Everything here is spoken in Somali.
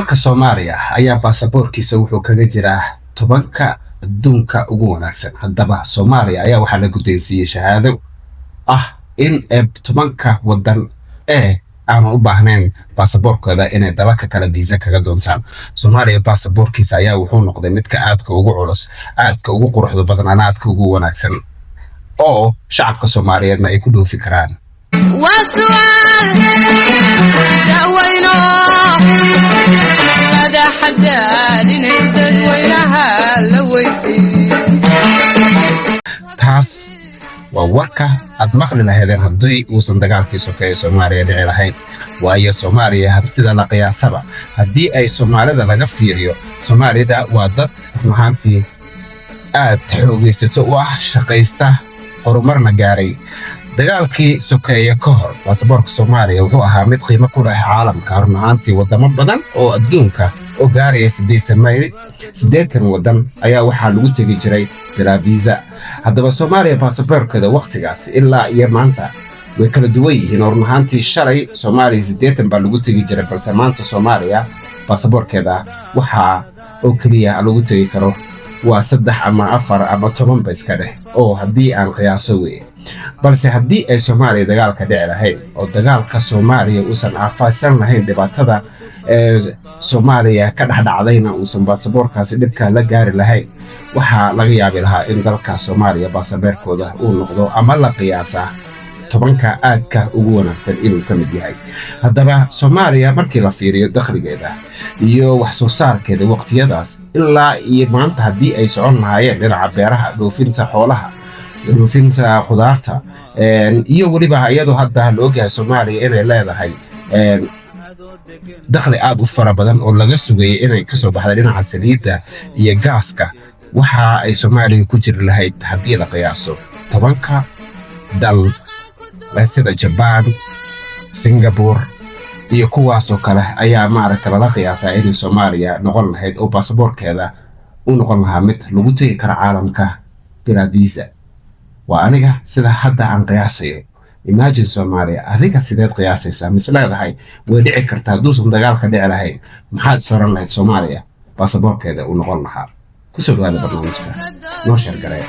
dalka Soomaaliya ayaa baasaboorkiisa wuxuu kaga jiraa tobanka adduunka ugu wanaagsan. Haddaba Soomaaliya ayaa waxaa la guddoonsiiyey shahaado ah in tobanka wadan aan u baahnayn baasaboorkooda inay dalalka kale visa kaga doontaan. Soomaaliya baasaboorkiisa ayaa wuxuu noqday midka aadka ugu culus, aadka ugu quruxda badan, aadka ugu wanaagsan oo shacabka Soomaaliyeedna ay ku dhoofi karaan. taas waa warka aad maqli lahaydeen haddii uusan dagaalkii sokeeye Soomaaliya dhici lahayn. waayo Soomaaliya sida la qiyaasaba haddii ay Soomaalida laga fiiriyo, Soomaalida waa dad ruuxaantii aad xoogaysato u ah, shaqaysta, horumarna gaaray. dagaalkii sokeeye ka hor baasaboorka Soomaaliya wuxuu ahaa mid qiimo ku leh caalamka. ruuxaantii wadamo badan oo adduunka oo gaaraya 80 wadan ayaa waxaa lagu tegi jiray bilaa visa. haddaba Soomaaliya baasaboorkeeda waqtigaas ilaa iyo maanta way kala duwan yihiin. ruuxaantii shalay Soomaaliya 80 baa lagu tegi jiray, balse maanta Soomaaliya baasaboorkeeda waxaa oo kaliya lagu tegi karo waa 3 ama 4 ama 10 ba iska dheh, oo haddii aan qiyaaso weeye. balse haddii ay Soomaaliya dagaalka dhici lahayn oo dagaalka Soomaaliya uusan aafaysan lahayn, dhibaatada Soomaaliya ka dhacdayna uusan baasaboorkaasi dhibka la gaari lahayn, waxaa laga yaabi lahaa in dalka Soomaaliya baasaboorkooda uu noqdo ama la qiyaasa tobanka aadka ugu wanaagsan inuu ka mid yahay. haddaba Soomaaliya markii la fiiriyo dakhligeeda iyo wax soo saarkeeda waqtiyadaas ilaa iyo maanta, haddii ay socon lahaayeen dhinaca beeraha, dhoofinta xoolaha, dhoofinta khudaarta, iyo weliba iyadoo hadda la ogyahay Soomaaliya inay leedahay dakhli aad u fara badan oo laga sugayay inay ka soo baxda dhinaca saliidda iyo gaaska, waxa ay Soomaaliya ku jiri lahayd haddii la qiyaaso tobanka dal sida Japan, Singapore iyo kuwaasoo kale ayaa lala qiyaasaa inay Soomaaliya noqon lahayd oo baasaboorkeeda uu noqon lahaa mid lagu tegi karo caalamka bilaa visa. waa aniga sida hadda aan qiyaasayo. imagine Soomaaliya, adiga sideed qiyaasaysaa? mis leedahay way dhici kartaa hadduusan dagaalka dhici lahayn, maxaad soran lahayd Soomaaliya baasaboorkeeda uu noqon lahaa? kusoo dhawaada barnaamijka noo sheer gareeya.